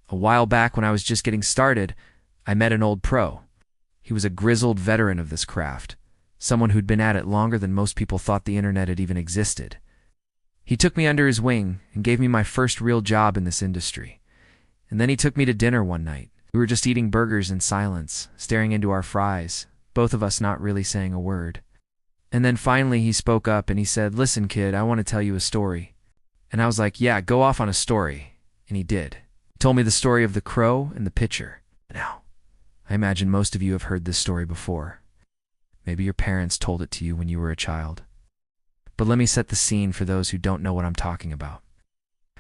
A while back when I was just getting started, I met an old pro. He was a grizzled veteran of this craft, someone who'd been at it longer than most people thought the internet had even existed. He took me under his wing and gave me my first real job in this industry. And then he took me to dinner one night. We were just eating burgers in silence, staring into our fries, both of us not really saying a word. And then finally he spoke up and he said, "Listen, kid, I want to tell you a story." And I was like, "Yeah, go off on a story." And he did. He told me the story of the crow and the pitcher. Now, I imagine most of you have heard this story before. Maybe your parents told it to you when you were a child. But let me set the scene for those who don't know what I'm talking about.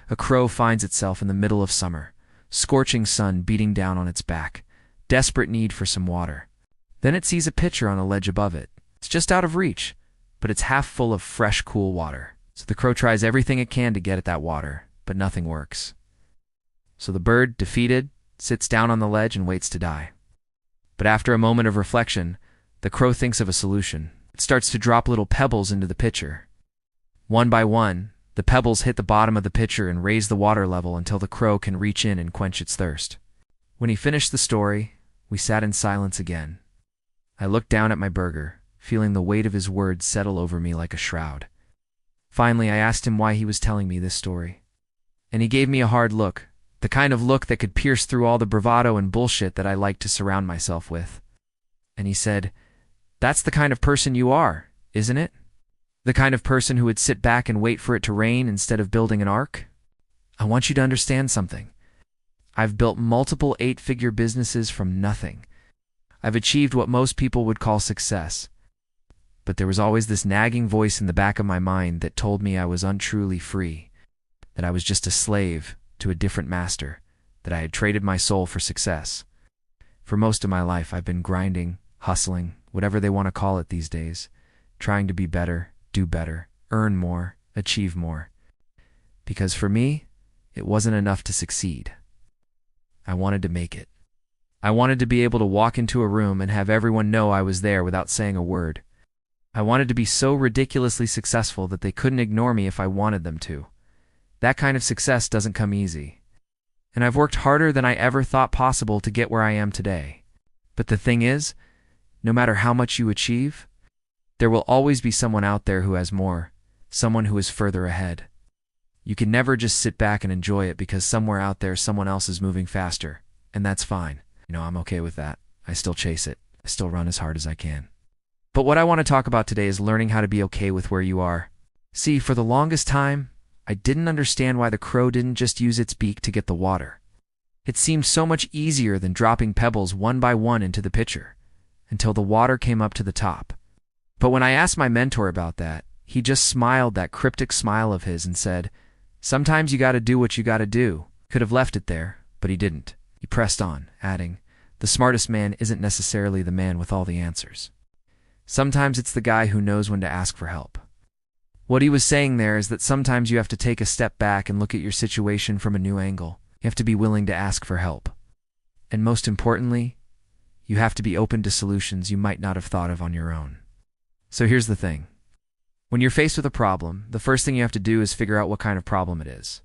A crow finds itself in the middle of summer, scorching sun beating down on its back, desperate need for some water. Then it sees a pitcher on a ledge above it. It's just out of reach, but it's half full of fresh, cool water. So the crow tries everything it can to get at that water, but nothing works. So the bird, defeated, sits down on the ledge and waits to die. But after a moment of reflection, the crow thinks of a solution. It starts to drop little pebbles into the pitcher. One by one, the pebbles hit the bottom of the pitcher and raise the water level until the crow can reach in and quench its thirst. When he finished the story, we sat in silence again. I looked down at my burger, feeling the weight of his words settle over me like a shroud. Finally, I asked him why he was telling me this story. And he gave me a hard look, the kind of look that could pierce through all the bravado and bullshit that I like to surround myself with. And he said, "That's the kind of person you are, isn't it? The kind of person who would sit back and wait for it to rain instead of building an ark? I want you to understand something. I've built multiple 8-figure businesses from nothing. I've achieved what most people would call success. But there was always this nagging voice in the back of my mind that told me I was untruly free, that I was just a slave to a different master, that I had traded my soul for success. For most of my life, I've been grinding, hustling, whatever they want to call it these days, trying to be better, do better, earn more, achieve more. Because for me, it wasn't enough to succeed. I wanted to make it. I wanted to be able to walk into a room and have everyone know I was there without saying a word. I wanted to be so ridiculously successful that they couldn't ignore me if I wanted them to. That kind of success doesn't come easy. And I've worked harder than I ever thought possible to get where I am today. But the thing is, no matter how much you achieve, there will always be someone out there who has more, someone who is further ahead. You can never just sit back and enjoy it because somewhere out there someone else is moving faster, and that's fine. I'm okay with that. I still chase it. I still run as hard as I can. But what I want to talk about today is learning how to be okay with where you are. See, for the longest time, I didn't understand why the crow didn't just use its beak to get the water. It seemed so much easier than dropping pebbles one by one into the pitcher, until the water came up to the top. But when I asked my mentor about that, he just smiled that cryptic smile of his and said, "Sometimes you gotta do what you gotta do." Could have left it there, but he didn't. He pressed on, adding, "The smartest man isn't necessarily the man with all the answers. Sometimes it's the guy who knows when to ask for help." What he was saying there is that sometimes you have to take a step back and look at your situation from a new angle. You have to be willing to ask for help. And most importantly, you have to be open to solutions you might not have thought of on your own. So here's the thing. When you're faced with a problem, the first thing you have to do is figure out what kind of problem it is.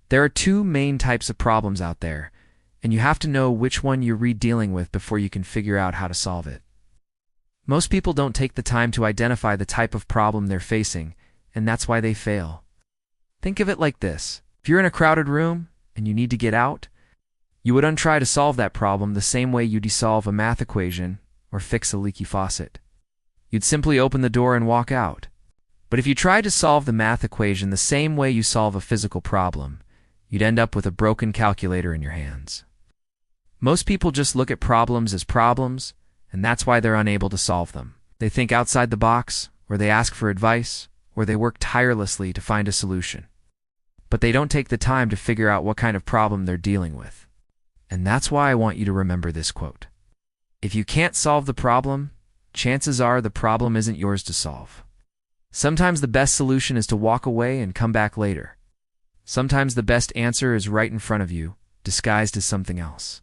There are two main types of problems out there, and you have to know which one you're dealing with before you can figure out how to solve it. Most people don't take the time to identify the type of problem they're facing, and that's why they fail. Think of it like this. If you're in a crowded room and you need to get out, you wouldn't try to solve that problem the same way you'd solve a math equation or fix a leaky faucet. You'd simply open the door and walk out. But if you tried to solve the math equation the same way you solve a physical problem, you'd end up with a broken calculator in your hands. Most people just look at problems as problems, and that's why they're unable to solve them. They think outside the box, or they ask for advice, or they work tirelessly to find a solution. But they don't take the time to figure out what kind of problem they're dealing with. And that's why I want you to remember this quote. If you can't solve the problem, chances are the problem isn't yours to solve. Sometimes the best solution is to walk away and come back later. Sometimes the best answer is right in front of you, disguised as something else.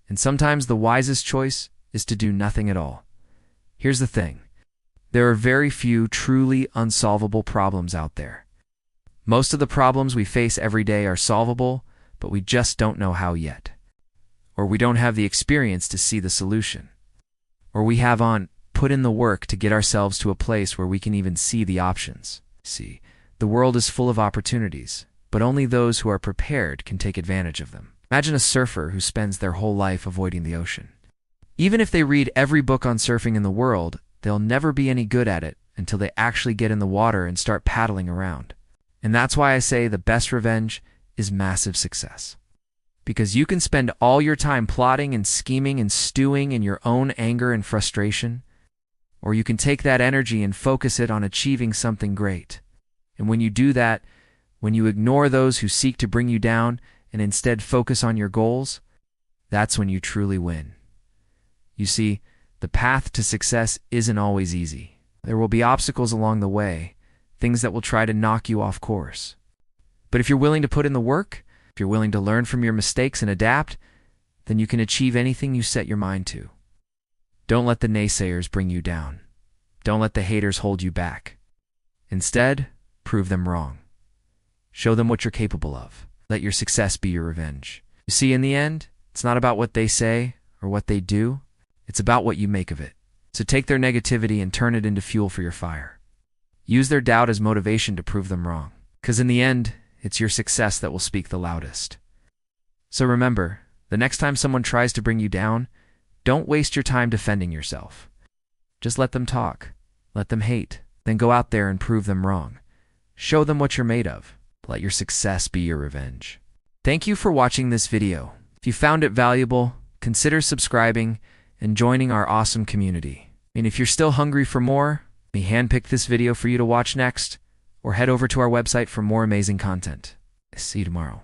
And sometimes the wisest choice is to do nothing at all. Here's the thing. There are very few truly unsolvable problems out there. Most of the problems we face every day are solvable, but we just don't know how yet. Or we don't have the experience to see the solution. Or we haven't put in the work to get ourselves to a place where we can even see the options. See, the world is full of opportunities, but only those who are prepared can take advantage of them. Imagine a surfer who spends their whole life avoiding the ocean. Even if they read every book on surfing in the world, they'll never be any good at it until they actually get in the water and start paddling around. And that's why I say the best revenge is massive success. Because you can spend all your time plotting and scheming and stewing in your own anger and frustration, or you can take that energy and focus it on achieving something great. And when you do that, when you ignore those who seek to bring you down and instead focus on your goals, that's when you truly win. You see, the path to success isn't always easy. There will be obstacles along the way, things that will try to knock you off course. But if you're willing to put in the work, if you're willing to learn from your mistakes and adapt, then you can achieve anything you set your mind to. Don't let the naysayers bring you down. Don't let the haters hold you back. Instead, prove them wrong. Show them what you're capable of. Let your success be your revenge. You see, in the end, it's not about what they say or what they do. It's about what you make of it. So take their negativity and turn it into fuel for your fire. Use their doubt as motivation to prove them wrong. Because in the end, it's your success that will speak the loudest. So remember, the next time someone tries to bring you down, don't waste your time defending yourself. Just let them talk. Let them hate. Then go out there and prove them wrong. Show them what you're made of. Let your success be your revenge. Thank you for watching this video. If you found it valuable, consider subscribing and joining our awesome community. And if you're still hungry for more, let me handpick this video for you to watch next, or head over to our website for more amazing content. See you tomorrow.